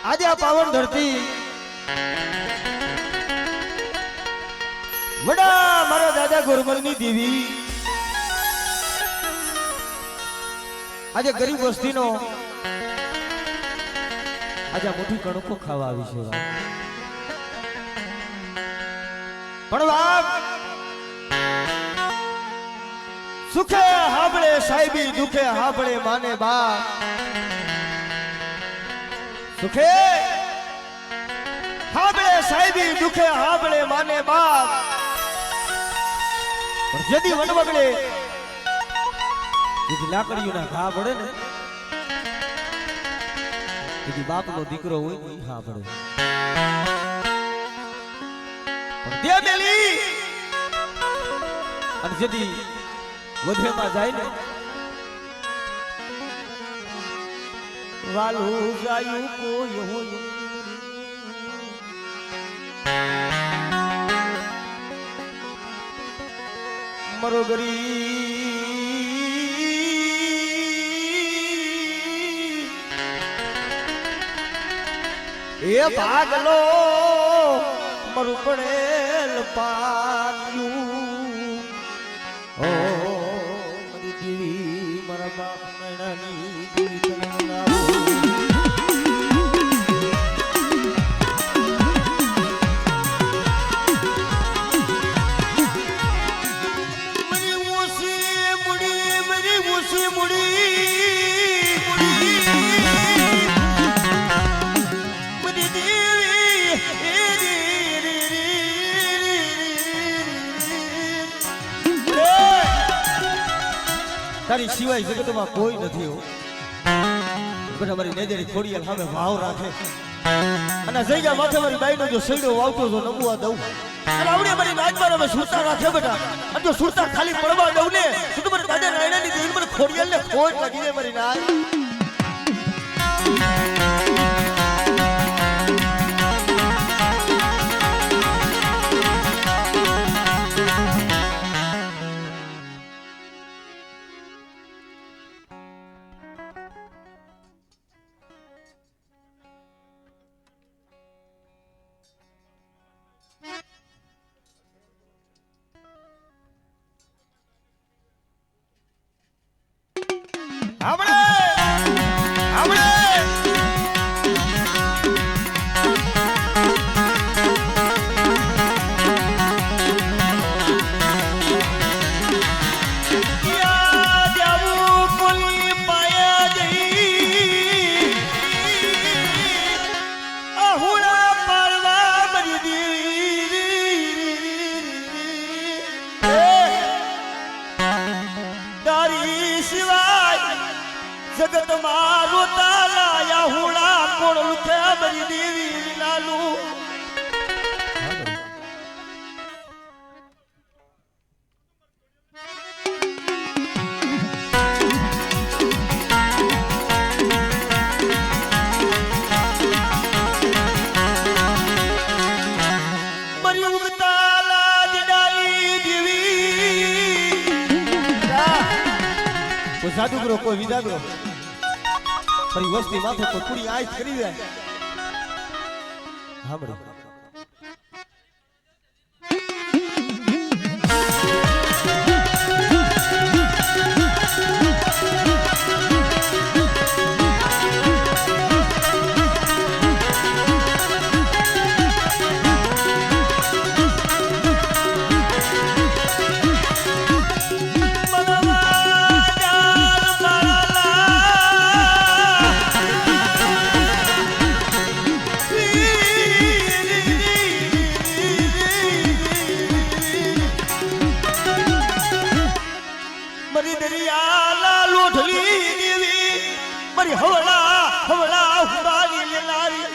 આજે આ પાવન ધરતી વડા મારા દાદા ગોરમલની દેવી આજે ગરીબ વસ્તીનો આજે મોટી કણકો ખાવા આવી છે પણ બાપ સુખે હાબળે સાહેબી દુખે હાબળે માને બાપ સુખે હાબળે સાહેબી દુખે હાબળે માને બાપ પણ જેદી વનવગડે જેદી લાકડીઓના ઘા પડે ને જેદી બાપનો દીકરો હોય ને હા પડે પણ તે મેલી અને જેદી વધેમાં જાય ને વાલું જાયું કોઈ હોય મરો ગરી એ ભાગલો મરું પડેલ પાયું ઓ મારી દેવી મારા બાપ મેણાની દેવી તને મનાવો તારી સિવાય જગતમાં કોઈ નથી હો પણ અમારી નેજરી ખોડિયાલ સામે ભાવ રાખે અને જઈગા માથે મારી બાઈનો જો સૈડો વાવતો જો નમવા દઉં અને આવડે મારી નાચમાં અમે સુરતા રાખે બેટા અને જો સુરતા ખાલી પડવા દઉં ને તો તમારે દાદા નાયણાની દેવી મને ખોડિયાલને ખોટ લાગી જાય મારી નાચ જગત મારો તાલાયા હુડા કોણ લુખે બરી દેવી લાલુ બરી ઉગતાલા દિડાલી દેવી કોઈ જાદુગરો કોઈ વિદાગરો પરી વસ્તી માથે કોઈ કુડી આજ કરી જાય સાંભળો હવળા હવળા હુડાની લેનારી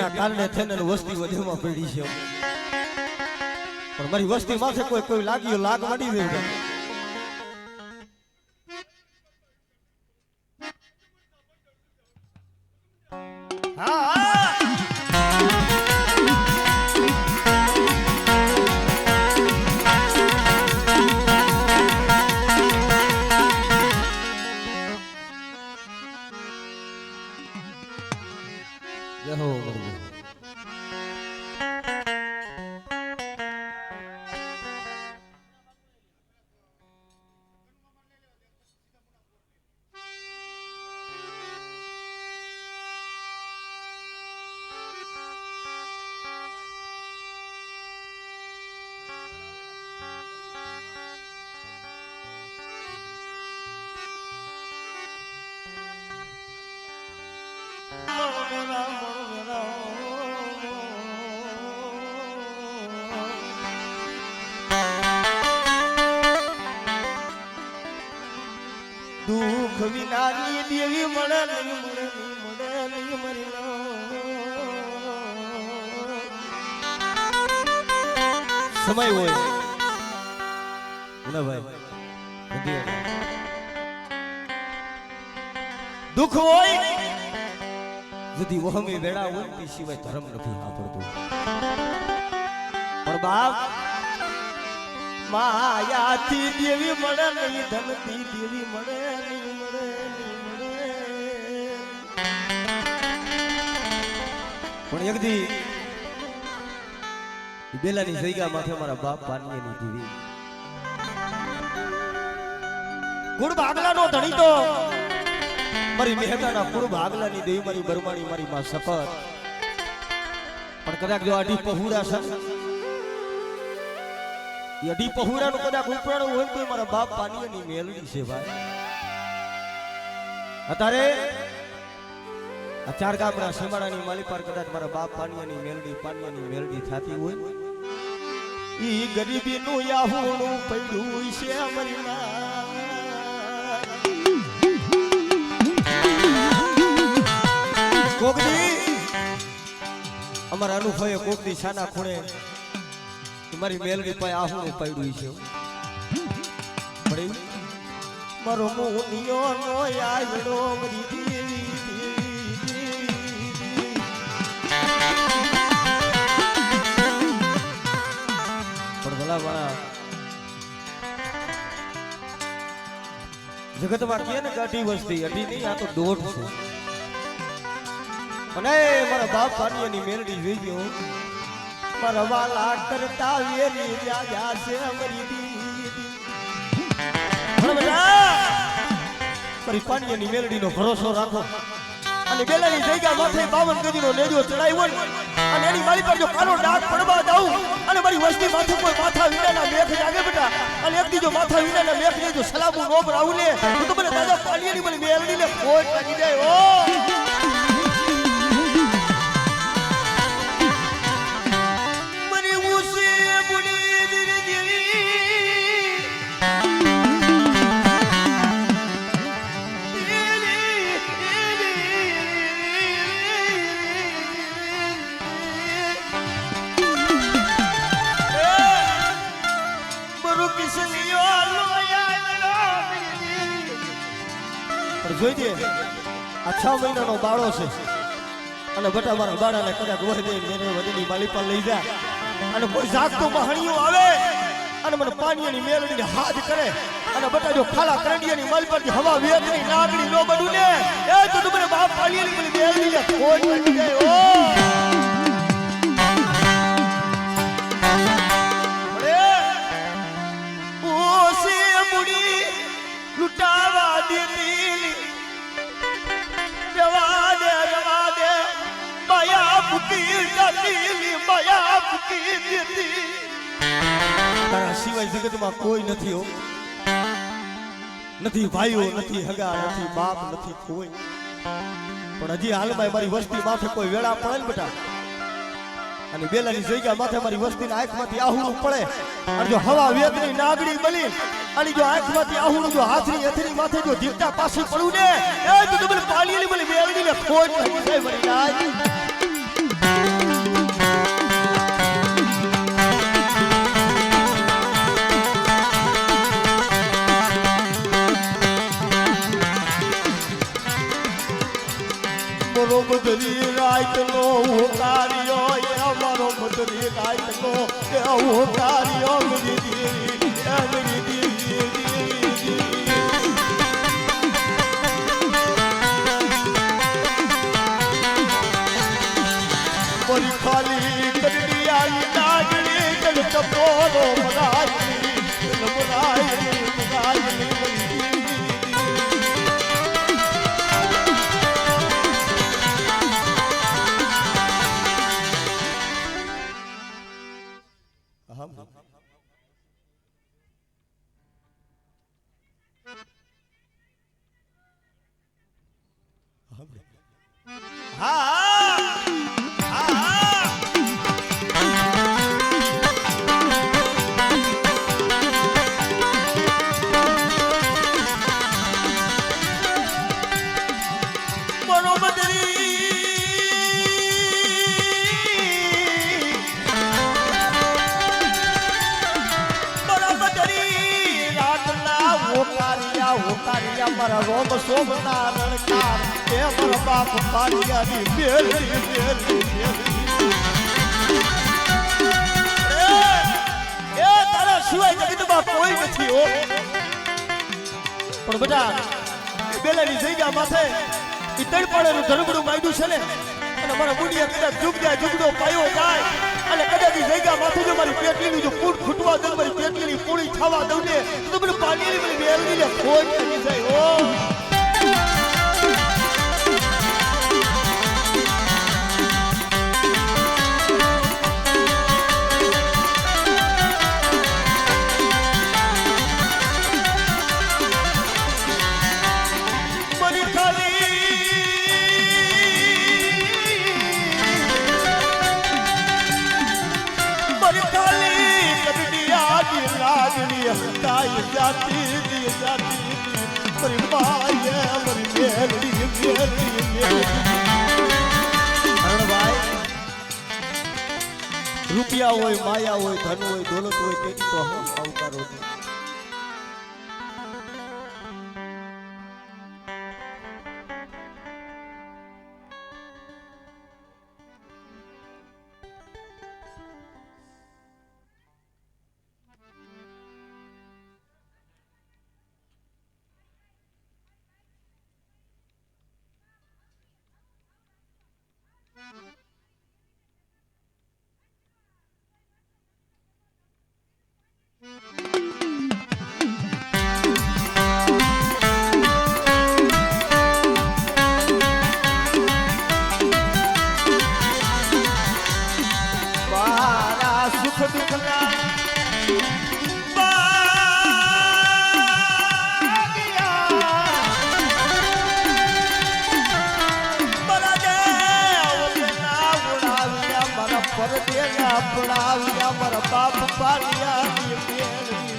એના કારણે થઈને વસ્તી વધુમાં પડી છે પણ મારી વસ્તી માથે કોઈ લાગ્યો લાગ વાડી દેવું દુઃખ વિનાની દેવી મળે નહીં મરી સમય હોય ના ભાઈ દુઃખ હોય જદી વહમી વેળા હોય તે સિવાય ધર્મ નથી સાંભળતું પણ બાપ માયાથી દેવી મળે નહીં ધનથી દેવી મળે નહીં પણ એક દી બેલાની જગ્યા માથે મારા બાપ પાણીની દેવી ગુણ ભાગલાનો ધણી તો મારી મહેતાના કુળ ભાગલાની દેવી મારી બરમાણી મારી માં સપત પણ કદાચ જો અઢી પહુરા છે અઢી પહુરાનું કદાચ ઉપરાણું હોય તો મારા બાપ પાણીની મેલડી છે ભાઈ અત્યારે આ ચાર ગામના સીમાડાની માલી પર કદાચ મારા બાપ પાણીની મેલડી થતી હોય ઈ ગરીબીનું યાહુણું પડ્યું છે અમારી કોકદી અમારા અનુભવે કોકદી છાના ખૂણે મારી મેલડી પાસે આહુણું પડ્યું છે પડી મારો મોનિયો નો આવડો મરી દેવી પણ ભલા વાળા જગતમાં કે ને ગાઢી વસ્તી અઢી નહીં આ તો દોઢ છે અને મારા બાપ પાણીની મેલડી જોઈ ગયો મારા વાલા કરતા વેરી રાજા છે અમારી દીદી મારી પાણીની મેલડીનો ભરોસો રાખો અને બેલાની જગ્યા માથે 52 ગજનો નેજો ચડાઈ હોય અને એની મારી પર જો કાળો ડાઘ પડવા દઉં અને મારી વસ્તી માથે કોઈ માથા વિનાના મેઘ જાગે બેટા અને એક દીજો માથા વિનાના મેઘ ને જો સલામુ નો ભરાવું ને તો મને દાદા પાણીની મને મેલડીને કોઈ લાગી જાય ઓ જોઈ દે આ 6 મહિનાનો બાળો છે અને બટા મારા બાળાને કદાચ વહી દે મેને વધેલી માલી પર લઈ જા અને કોઈ જાગતો મહાણીઓ આવે અને મને પાણીની મેલડીને હાથ કરે અને બટા જો ખાલા કરંડિયાની માલી પરથી હવા વેદની નાગડી નો બડું ને એ તો તમને બાપ પાણીની મેલડીને કોઈ લાગી જાય ઓ સે મુડી લૂટાવા દેતી રવા દે માયા ફૂકી જતી માયા ફૂકી જતી તારા સિવાય જગતમાં કોઈ નથી હો નથી ભાઈઓ નથી હગા નથી બાપ નથી કોઈ પણ હજી હાલમાં મારી વસ્તી માથે કોઈ વેળા પડે ને બેટા અને બેલાની જગ્યા માથે મારી વસ્તીના આંખમાંથી આહુડું પડે અને જો હવા વેદની નાગડી બની અને જો આંખમાંથી આહુડું જો હાથની અથડી માથે જો દીપતા પાછું પડું ને એ તો તમને પાલીની મને મેલડીને ખોટ લાગી જાય મારી રાજ રાત નો કે ઓકારિયો મેરી દેવી મેરી દેવી મોરી ખાલી કરડિયા લાગણી કલ તપોરો મરાઈ મરાઈ મરાઈ મારા રોમ શોભના રણકાર એ મારા બાપ પાડિયાની બેલી બેલી એ તારા સિવાય જગતમાં કોઈ નથી હો પણ બેટા બેલાની જગ્યા માથે ઈ તડપાડેનું ધરબડું માંડ્યું છે ને અને મારા મુનિયા કદાચ ઝુગડો પાયો જાય અને કદાચ ઈ જગ્યા માથે જો મારી પેટલીનું જો કૂટ ફૂટવા દઉં મારી પેટલીની પૂરી થવા દઉં ને તો મને પાણીની મારી બેલની ખોટ થઈ જાય હો તાઈ જાતી મારી માય મારી મેલડી હરણભાઈ રૂપિયા હોય માયા હોય ધન હોય દોલત હોય તેની તો હમ આવકારો છે પરદેના પડાવ્યા મારા બાપ પાડિયાની મેલડી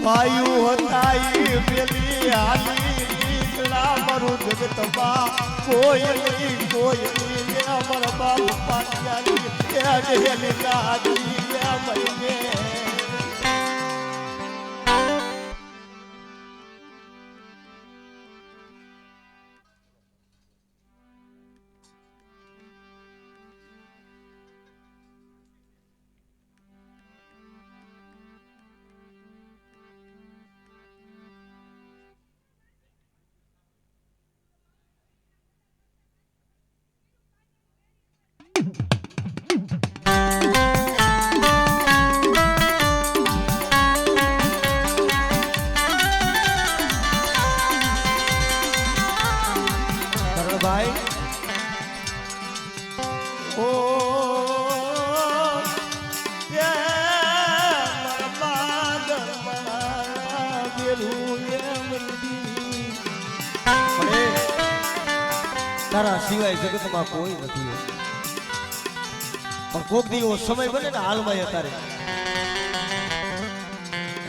વાયુ હતાઈ પેલી હાલી દીકરા મારું જગતમાં કોઈ નહીં અમારા બાપ પાટિયાની હેલી ગાડી મરી ભાઈ ઓ તારા સિવાય જગતમાં કોઈ નથી પણ કોક દી એવો સમય બને ને હાલમાં અત્યારે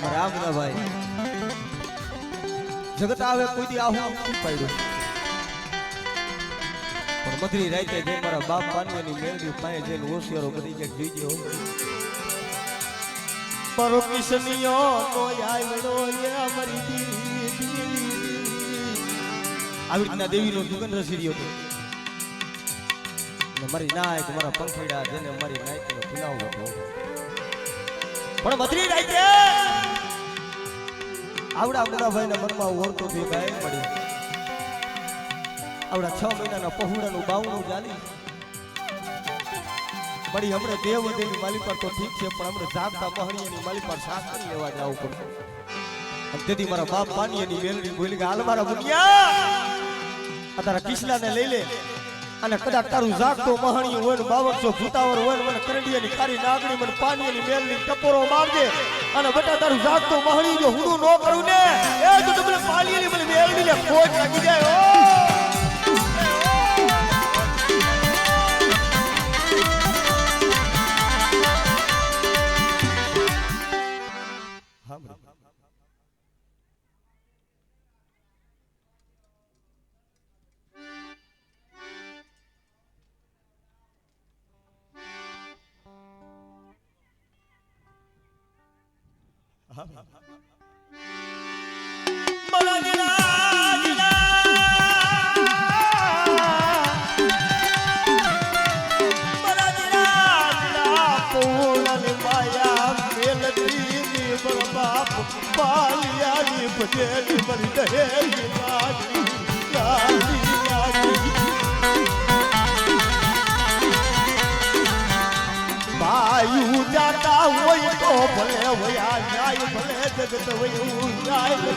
રામના ભાઈ જગત આવે કોઈ દી આવું પાડ્યું પણ મધરી રાતે જે મારા બાપ પાનીની મેળવી પાએ જઈને હોશિયારો બધી કે જોઈજો પરો કિશનિયો નો આવ્યો એ અમારી આવી રીતના દેવીનો દુગન રસીડ્યો હતો મારી નાયક મારા પંખીડા જેને મારી નાયકનો ભુલાવ હતો પણ મધરી રાતે આવડા મોટા ભાઈના મનમાં ઓળતો થી ગાય મળી આવડા 6 મહિનાના પહોળાનું બાવણું ચાલી બડી હમણે દેવદેવી માલી પર તો ઠીક છે પણ હમણે જાગતા મહણીની માલી પર સાથ કરી લેવા જાવ પડશે અને તેથી મારા બાપ પાણીની વેલડી બોલી કે હાલ મારા મુનિયા આ તારા કિસલાને લઈ લે અને કદાચ તારું જાગતો મહણી હોય ને 5200 ભૂતાવર હોય મને કરડિયાની ખારી નાગણી મને પાણીની વેલડી ટપોરો મારજે અને બટા તારું જાગતો મહણી જો હુડું ન કરું ને એ તો તમને પાણીની મને વેલડી લે ખોટ લાગી જાય ઓ પાલિયાની પટેલી મરી દહેલી લાગી ભાઈ જાતા હોય તો ભલે વયા જાય ભલે જગત વયું જાય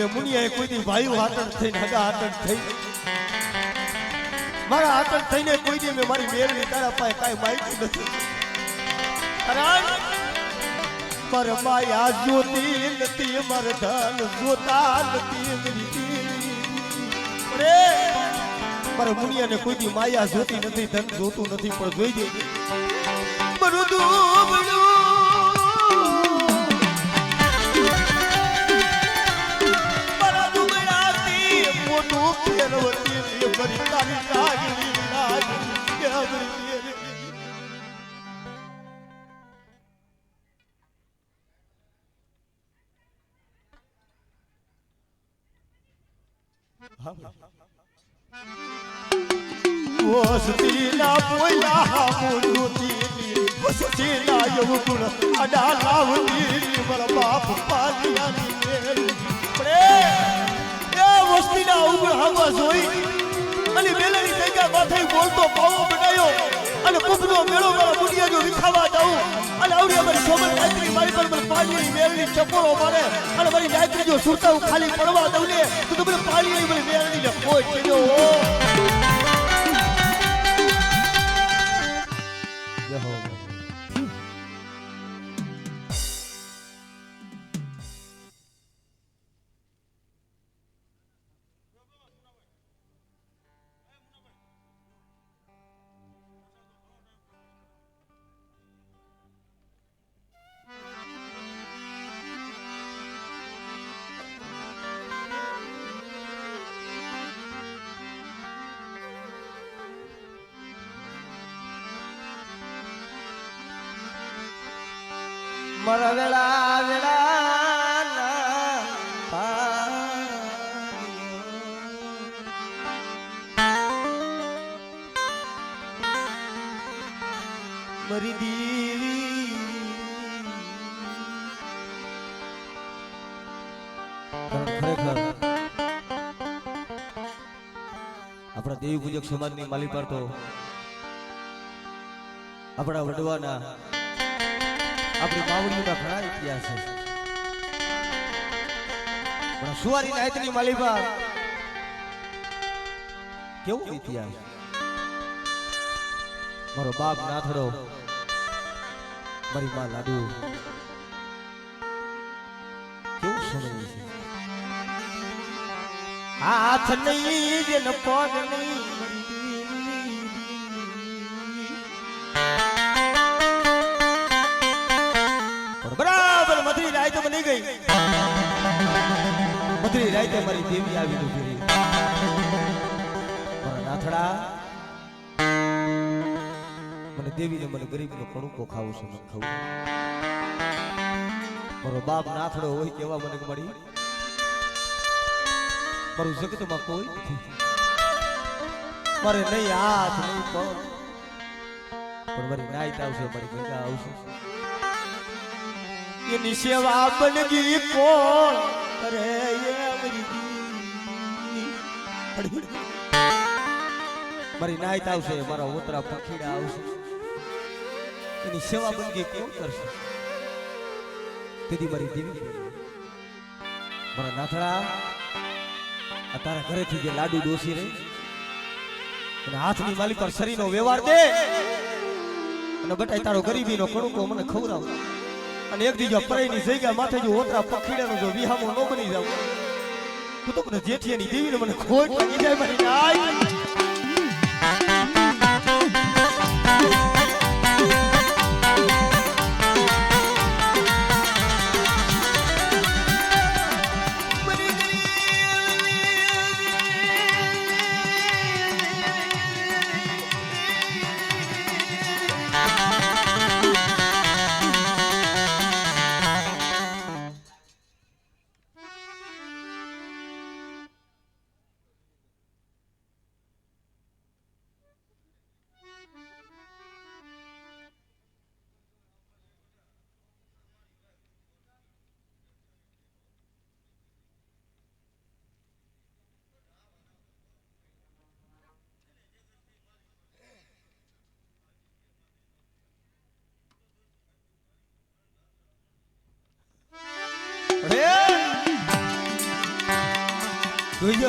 મુનિયાએ કોઈ દી ભાઈ હાથણ થઈને હગા હાથણ થઈ મારા હાથણ થઈને કોઈ દી મેં મારી મેળવી તારા પાસે કાંઈ માહિતી નથી પર માયા જ્યોતિ નથી મર ધન જોતા નથી પર મુનિયાને કોઈ દી માયા જોતી નથી ધન જોતું નથી પણ જોઈ દે મોટું ફેરવતી ફરી તારી લાગણી વસતીના પોયા મુરુતી વસતીના યવગુણ અડા લાવતી મારા બાપ પાલિયાની મેળી પડે એ વસતીના ઉગળ હવા જોઈ અને મેલની જગ્યા માથે બોલતો પાવો બનાયો અને કુકનો મેળો મારા મુનિયા જો વિખાવા જાઉં અને આવડી અમારી સોમર ગાયત્રી મારી પર મને પાણીની મેળની ચપોરો મારે અને મારી ગાયત્રી જો સુરતા હું ખાલી પડવા દઉં ને તો મને પાણીની મને મેળની ને કોઈ કીધો મર વેળા વેળા મરી દેવી ખરેખર આપણા દેવી પૂજક સમાજની માલી પર તો આપણા વડવાના આપણી માવડીઓના ઘણા ઇતિહાસ છે પણ સુવારી નાયતની માલીબા કેવો ઇતિહાસ મારો બાપ નાથડો મારી માં લાડુ કેવું સમય છે હાથ નહીં જે ન પગ નહીં ગઈ બધી રાતે મારી દેવી આવી ઉભી રહી મારા નાથડા મને દેવીને મને ગરીબનો કણુકો ખાવું છે મને ખાવું મારો બાપ નાથડો હોય કેવા મને મળી મારું જગતમાં કોઈ નથી મારે નહીં હાથ નહીં પગ પણ મારી નાઈટ આવશે મારી ગંગા આવશે એની સેવા બનગી કોણ કરે મારી નાઈટ આવશે મારા ઓતરા પખીડા આવશે એની સેવા બનગી કોણ કરશે તેથી મારી દેવી મારા નાથડા આ તારા ઘરેથી જે લાડુ ડોસી રહી અને હાથની માલી પર શરીરનો વ્યવહાર દે અને બટાઈ તારો ગરીબીનો કણુકો મને ખવડાવ અને એક દીજો પરેની જગ્યા માથે જો ઓતરા પખીડાનો જો વિહામો ન બની જાવ તું તો મને જેઠિયાની દેવીને મને ખોટ લાગી જાય મારી નાઈ જોઈજો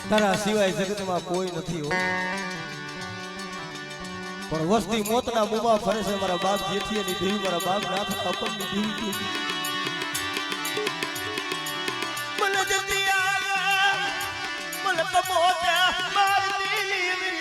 તારા સિવાય જગતમાં કોઈ નથી હો પણ વસ્તી મોતના મુમાં ફરે છે મારા બાપ જેઠિયાની દેવી મારા બાપ નાથ અપનની દેવી મને જતી આવે મને તો મોતે મારી દેવી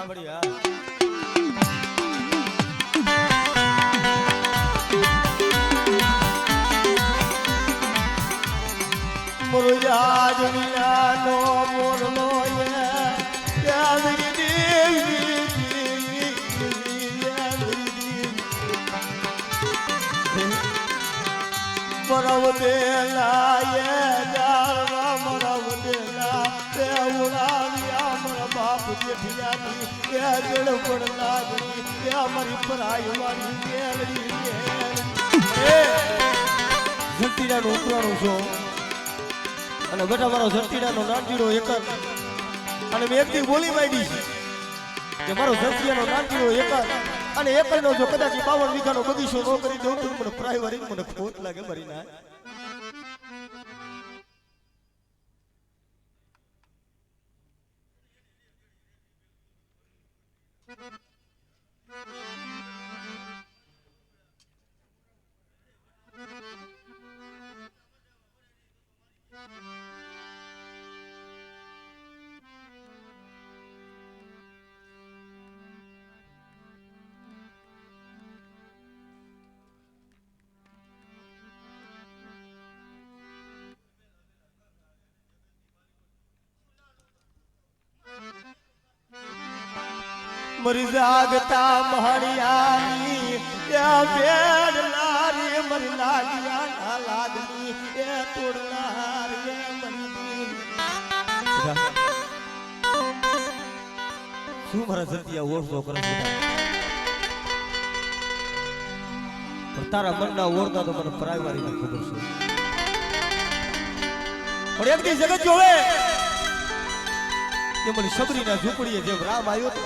बढ़िया मुरुजा दुनिया नो मोरलो ये यादगी देवी मरव देला ये जारा मरव देला देवड़ा बाप जेठियानी ये जड़ पड़ लागनी ये हमारी पराई वाली गेलड़ी ए જંતીડાનો ઉપરાણો છો અને બેટા મારો જંતીડાનો નાનજીડો એકર અને મેં એકથી બોલી માંડી છે કે મારો જંતીડાનો નાનજીડો એકર અને એકરનો જો કદાચ 52 વીઘાનો બગીચો ન કરી દઉં તો મને પ્રાઇવરી મને ખોટ લાગે મારી ના मरी जागता महड़ियानी या बेड़ लारी मरी लागिया ना लागनी ये तोड़ना ये मरी શું મારા જતિયા ઓળખો કરે છે પણ તારા મનના ઓળખા તો મને પ્રાયવારીને ખબર છે પણ એક દી જગત જોવે કે મને સબરીના ઝૂંપડીએ જેમ રામ આવ્યો તો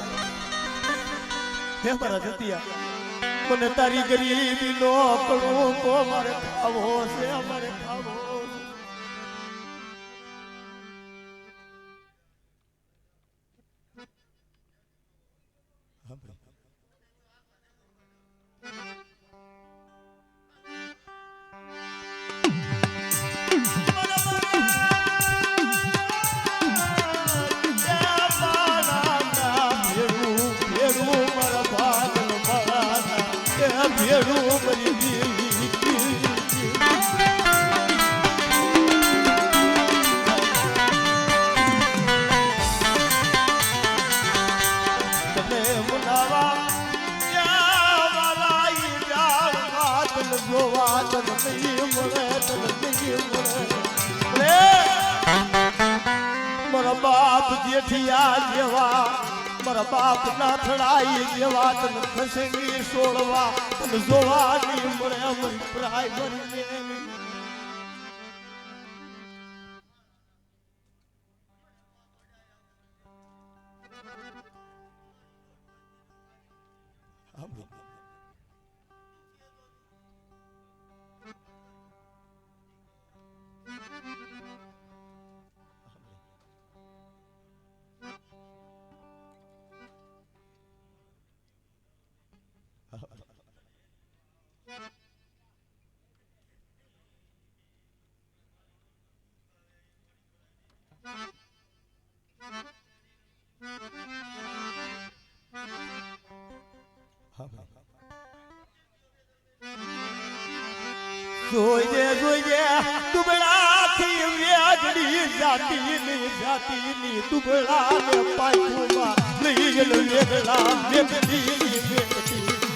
હે મારા જતિયા મને તારી ગરીબી નો કળું કો મારે ખાવો છે મારે ખાવો મારા બાપ જેઠિયા જેવા મારા બાપ ના થડાઈ જેવા તને ખસેડી સોળવા તને જોવાની મળે અમારી પ્રાઇમરી જોઈએ દુબળાથી વ્યાજડી જાતિની દુબળા ને પાછુમાં લઈ ગયેલો વેગળા વેગડી